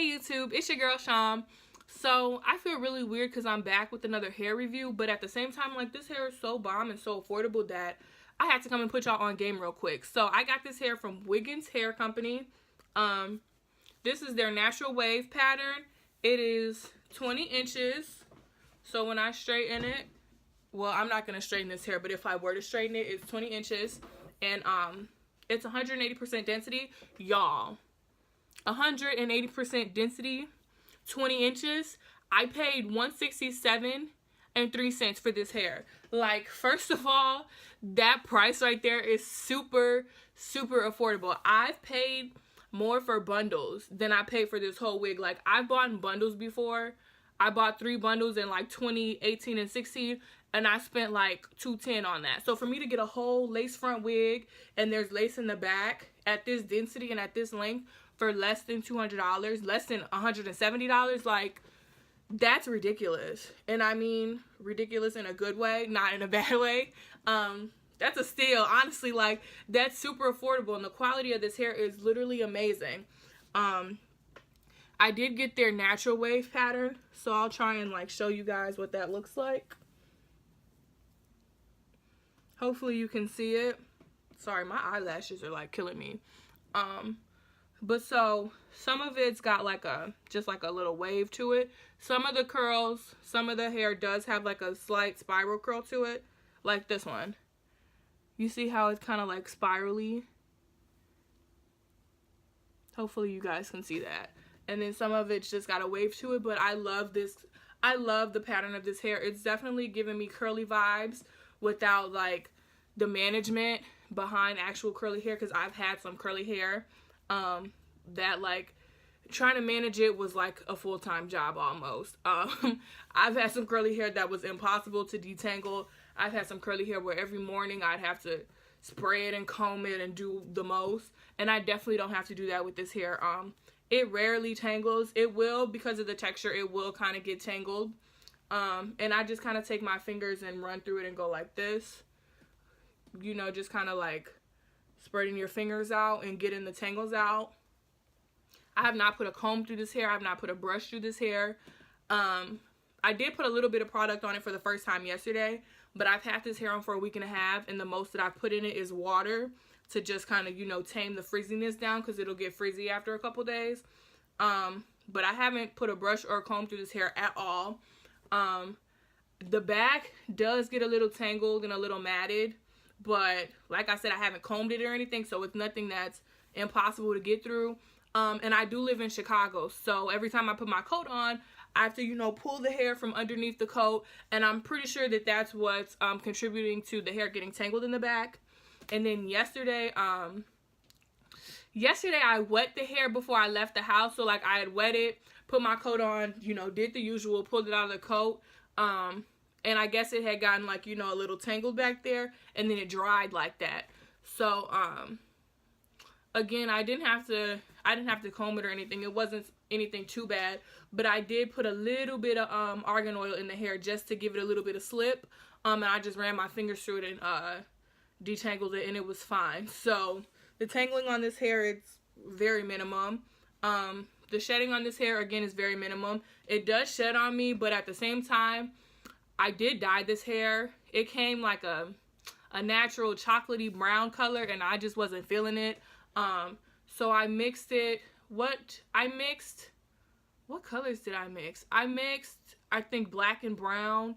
Hey YouTube, it's your girl Sham. So I feel really weird because I'm back with another hair review, but at the same time, like, this hair is so bomb and so affordable that I had to come and put y'all on game real quick. So I got this hair from Wiggins Hair Company. This is their natural wave pattern. It is 20 inches. So when I straighten it, well, I'm not going to straighten this hair, but if I were to straighten it, it's 20 inches. And it's 180% density. Y'all, 180% density, 20 inches. I paid $167 and 3 cents for this hair. Like, first of all, that price right there is super affordable. I've paid more for bundles than I paid for this whole wig. Like, I've bought bundles before. I bought 3 bundles in like 2018 and 16, and I spent like $210 on that. So for me to get a whole lace front wig, and there's lace in the back at this density and at this length for less than $200, less than $170, like, that's ridiculous. And I mean ridiculous in a good way, not in a bad way. That's a steal, honestly. Like, that's super affordable, and the quality of this hair is literally amazing. I did get their natural wave pattern, so I'll try and like show you guys what that looks like. Hopefully you can see it. Sorry, my eyelashes are like killing me. But so some of it's got like just like a little wave to it. Some of the curls, some of the hair does have like a slight spiral curl to it, like this one. You see how it's kind of like spirally? Hopefully you guys can see that. And then some of it's just got a wave to it, but I love this. I love the pattern of this hair. It's definitely giving me curly vibes without like the management behind actual curly hair, because I've had some curly hair that like trying to manage it was like a full-time job almost. I've had some curly hair that was impossible to detangle. I've had some curly hair where every morning I'd have to spray it and comb it and do the most, and I definitely don't have to do that with this hair. It rarely tangles. It will, because of the texture, it will kind of get tangled. And I just kind of take my fingers and run through it and go like this. You know, just kind of like spreading your fingers out and getting the tangles out. I have not put a comb through this hair. I have not put a brush through this hair. I did put a little bit of product on it for the first time yesterday, but I've had this hair on for a week and a half, and the most that I've put in it is water to just kind of, you know, tame the frizziness down, because it'll get frizzy after a couple days. But I haven't put a brush or a comb through this hair at all. The back does get a little tangled and a little matted, but like I said, I haven't combed it or anything, so it's nothing that's impossible to get through. And I do live in Chicago, so every time I put my coat on, I have to, you know, pull the hair from underneath the coat, and I'm pretty sure that that's what's contributing to the hair getting tangled in the back. And then yesterday I wet the hair before I left the house. So like, I had wet it, put my coat on, you know, did the usual, pulled it out of the coat. And I guess it had gotten like, you know, a little tangled back there, and then it dried like that. So again, I didn't have to comb it or anything. It wasn't anything too bad, but I did put a little bit of argan oil in the hair just to give it a little bit of slip. And I just ran my fingers through it and detangled it, and it was fine. So the tangling on this hair, it's very minimum. The shedding on this hair, again, is very minimum. It does shed on me, but at the same time, I did dye this hair. It came like a natural chocolatey brown color, and I just wasn't feeling it. So I mixed it. What colors did I mix? I mixed, I think, black and brown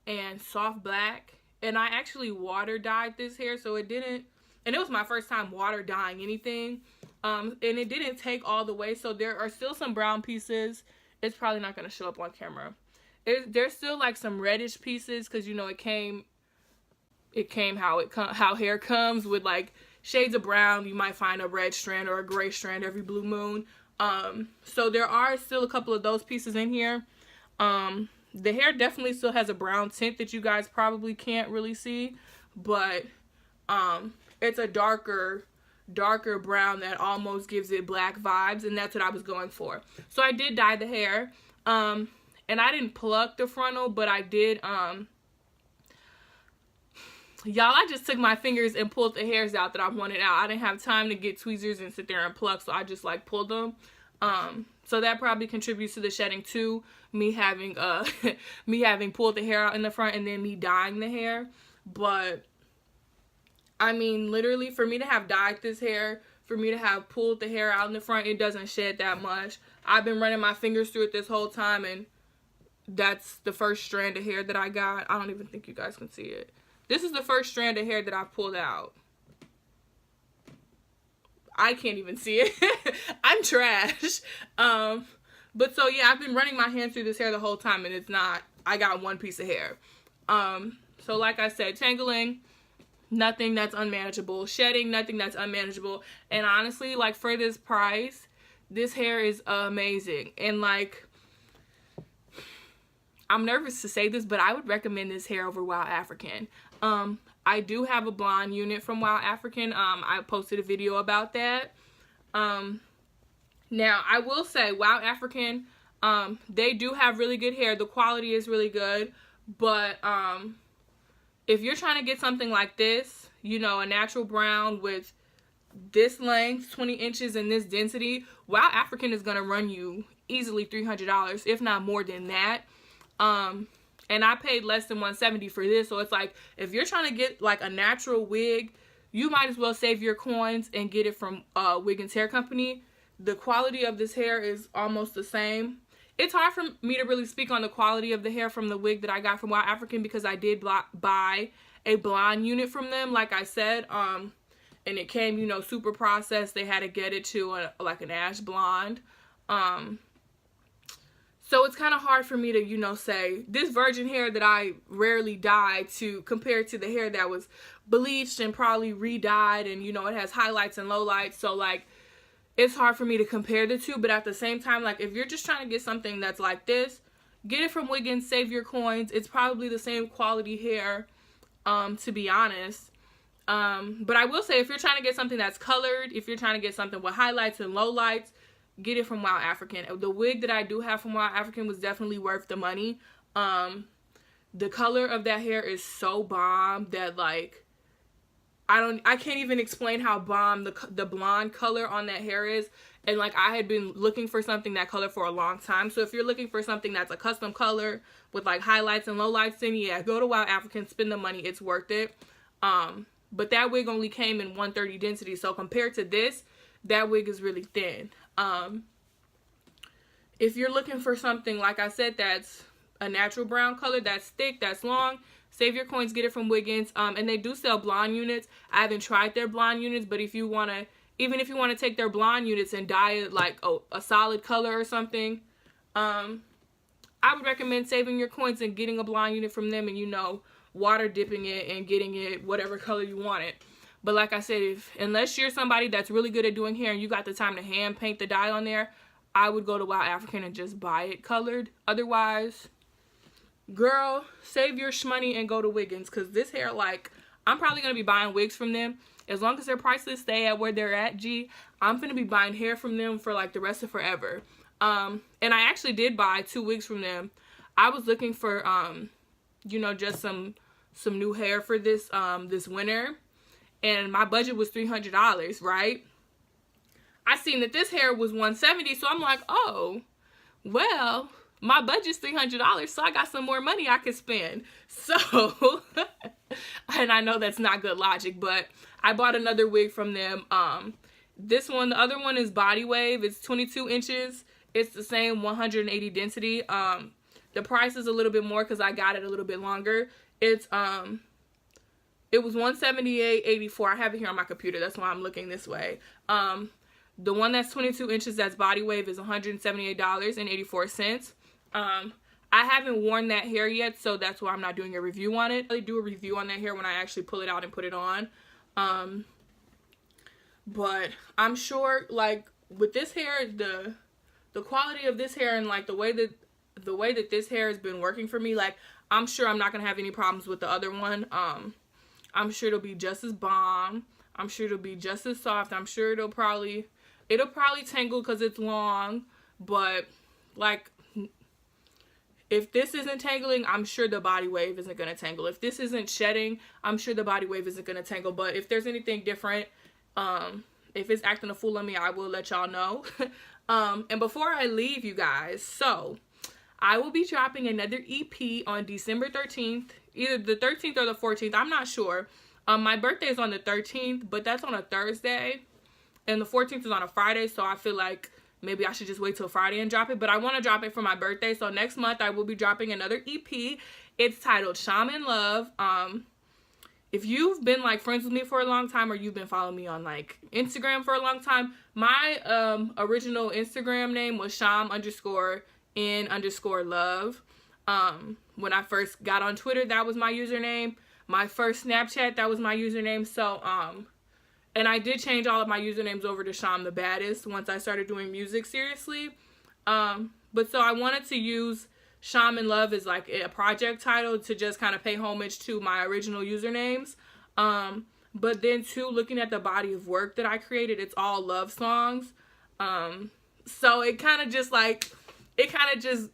and soft black. And I actually water dyed this hair, so it didn't, and it was my first time water dyeing anything. And it didn't take all the way, so there are still some brown pieces. It's probably not going to show up on camera. There's still like some reddish pieces, because, you know, it came how hair comes, with like shades of brown. You might find a red strand or a gray strand every blue moon. So there are still a couple of those pieces in here. The hair definitely still has a brown tint that you guys probably can't really see, but it's a darker brown that almost gives it black vibes, and that's what I was going for. So I did dye the hair, and I didn't pluck the frontal, but I did y'all, I just took my fingers and pulled the hairs out that I wanted out. I didn't have time to get tweezers and sit there and pluck, so I just like pulled them. So that probably contributes to the shedding too. Me having me having pulled the hair out in the front and then me dyeing the hair. But I mean, literally, for me to have dyed this hair, for me to have pulled the hair out in the front, it doesn't shed that much. I've been running my fingers through it this whole time, and that's the first strand of hair that I got. I don't even think you guys can see it. This is the first strand of hair that I've pulled out. I can't even see it. I'm trash. But so yeah, I've been running my hands through this hair the whole time, and it's not, I got one piece of hair. So like I said, tangling, nothing that's unmanageable. Shedding, nothing that's unmanageable. And honestly, like, for this price, this hair is amazing. And like, I'm nervous to say this, but I would recommend this hair over Wild African. I do have a blonde unit from Wild African. I posted a video about that. Now, I will say, Wild African, they do have really good hair. The quality is really good. But if you're trying to get something like this, you know, a natural brown with this length, 20 inches, and this density, Wild African is going to run you easily $300, if not more than that. And I paid less than $170 for this. So it's like, if you're trying to get like a natural wig, you might as well save your coins and get it from Wiggins Hair Company. The quality of this hair is almost the same. It's hard for me to really speak on the quality of the hair from the wig that I got from Wild African, because I did buy a blonde unit from them, like I said. And it came, you know, super processed. They had to get it to like an ash blonde. So it's kind of hard for me to, you know, say this virgin hair that I rarely dye to compare to the hair that was bleached and probably re-dyed, and, you know, it has highlights and lowlights. So like, it's hard for me to compare the two. But at the same time, like, if you're just trying to get something that's like this, get it from Wiggins, save your coins. It's probably the same quality hair, to be honest. But I will say, if you're trying to get something that's colored, if you're trying to get something with highlights and lowlights, get it from Wild African. The wig that I do have from Wild African was definitely worth the money. The color of that hair is so bomb that, like, I can't even explain how bomb the blonde color on that hair is. And like, I had been looking for something that color for a long time. So if you're looking for something that's a custom color with like highlights and lowlights, then yeah, go to Wild African, spend the money, it's worth it. But that wig only came in 130 density. So compared to this, that wig is really thin. If you're looking for something, like I said, that's a natural brown color, that's thick, that's long, save your coins, get it from Wiggins. And they do sell blonde units. I haven't tried their blonde units, but if you want to, even if you want to take their blonde units and dye it like a solid color or something, I would recommend saving your coins and getting a blonde unit from them, and, you know, water dipping it and getting it whatever color you want it. But like I said, unless you're somebody that's really good at doing hair and you got the time to hand paint the dye on there, I would go to Wild African and just buy it colored. Otherwise, girl, save your shmoney and go to Wiggins, because this hair, like, I'm probably going to be buying wigs from them. As long as their prices stay at where they're at, I'm going to be buying hair from them for like the rest of forever. And I actually did buy 2 wigs from them. I was looking for, you know, just some new hair for this winter. And my budget was $300, right? I seen that this hair was $170, so I'm like, oh, well, my budget's $300, so I got some more money I could spend. So, and I know that's not good logic, but I bought another wig from them. This one, the other one is Body Wave. It's 22 inches. It's the same 180 density. The price is a little bit more because I got it a little bit longer. It was $178.84. I have it here on my computer. That's why I'm looking this way. The one that's 22 inches, that's Body Wave, is $178.84. I haven't worn that hair yet, so that's why I'm not doing a review on it. I'll do a review on that hair when I actually pull it out and put it on. But I'm sure, like, with this hair, the quality of this hair and like the way that this hair has been working for me, like, I'm sure I'm not gonna have any problems with the other one. I'm sure it'll be just as bomb. I'm sure it'll be just as soft. I'm sure it'll probably tangle because it's long, but like, if this isn't tangling, I'm sure the Body Wave isn't going to tangle. If this isn't shedding, I'm sure the Body Wave isn't going to tangle. But if there's anything different, if it's acting a fool on me, I will let y'all know. And before I leave, you guys, so I will be dropping another EP on December 13th, either the 13th or the 14th. I'm not sure. My birthday is on the 13th, but that's on a Thursday. And the 14th is on a Friday, so I feel like maybe I should just wait till Friday and drop it. But I want to drop it for my birthday. So next month, I will be dropping another EP. It's titled Shaman Love. If you've been like friends with me for a long time, or you've been following me on like Instagram for a long time, my original Instagram name was sham_in_love. When I first got on Twitter, that was my username. My first Snapchat, that was my username. So and I did change all of my usernames over to Sham the Baddest once I started doing music seriously. But so I wanted to use Shaman Love as like a project title to just kind of pay homage to my original usernames. But then too, looking at the body of work that I created, it's all love songs. So it kind of just like,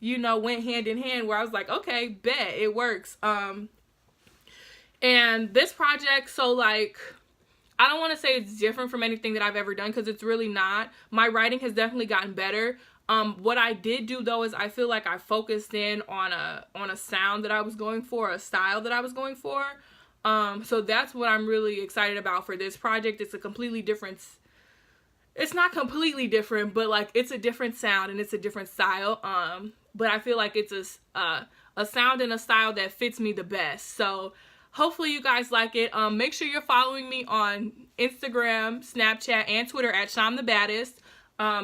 you know, went hand in hand, where I was like, okay, bet, it works. And this project, so like, I don't want to say it's different from anything that I've ever done, because it's really not. My writing has definitely gotten better. What I did do though is I feel like I focused in on a sound that I was going for, a style that I was going for. So that's what I'm really excited about for this project. It's a completely different, it's not completely different, but like it's a different sound and it's a different style. But I feel like it's a sound and a style that fits me the best. So hopefully you guys like it. Make sure you're following me on Instagram, Snapchat, and Twitter at Sham the Baddest.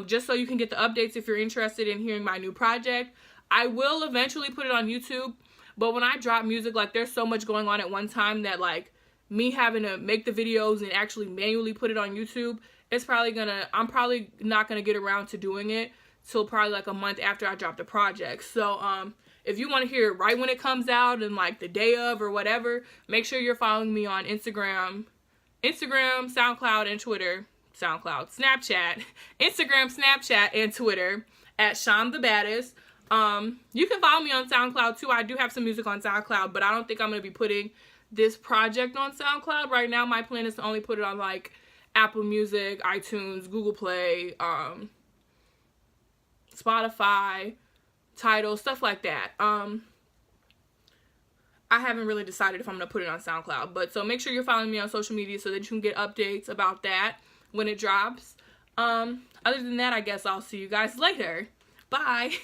Just so you can get the updates if you're interested in hearing my new project. I will eventually put it on YouTube, but when I drop music, like there's so much going on at one time that like me having to make the videos and actually manually put it on YouTube, I'm probably not gonna get around to doing it till probably like a month after I drop the project. So if you want to hear it right when it comes out and like the day of or whatever, make sure you're following me on Instagram, SoundCloud, and Twitter. Snapchat, Instagram, Snapchat, and Twitter at Sham the Baddest. You can follow me on SoundCloud too. I do have some music on SoundCloud, but I don't think I'm going to be putting this project on SoundCloud. Right now, my plan is to only put it on like Apple Music, iTunes, Google Play, Spotify, Tidal, stuff like that. I haven't really decided if I'm going to put it on SoundCloud, but so make sure you're following me on social media so that you can get updates about that when it drops. Other than that, I guess I'll see you guys later. Bye.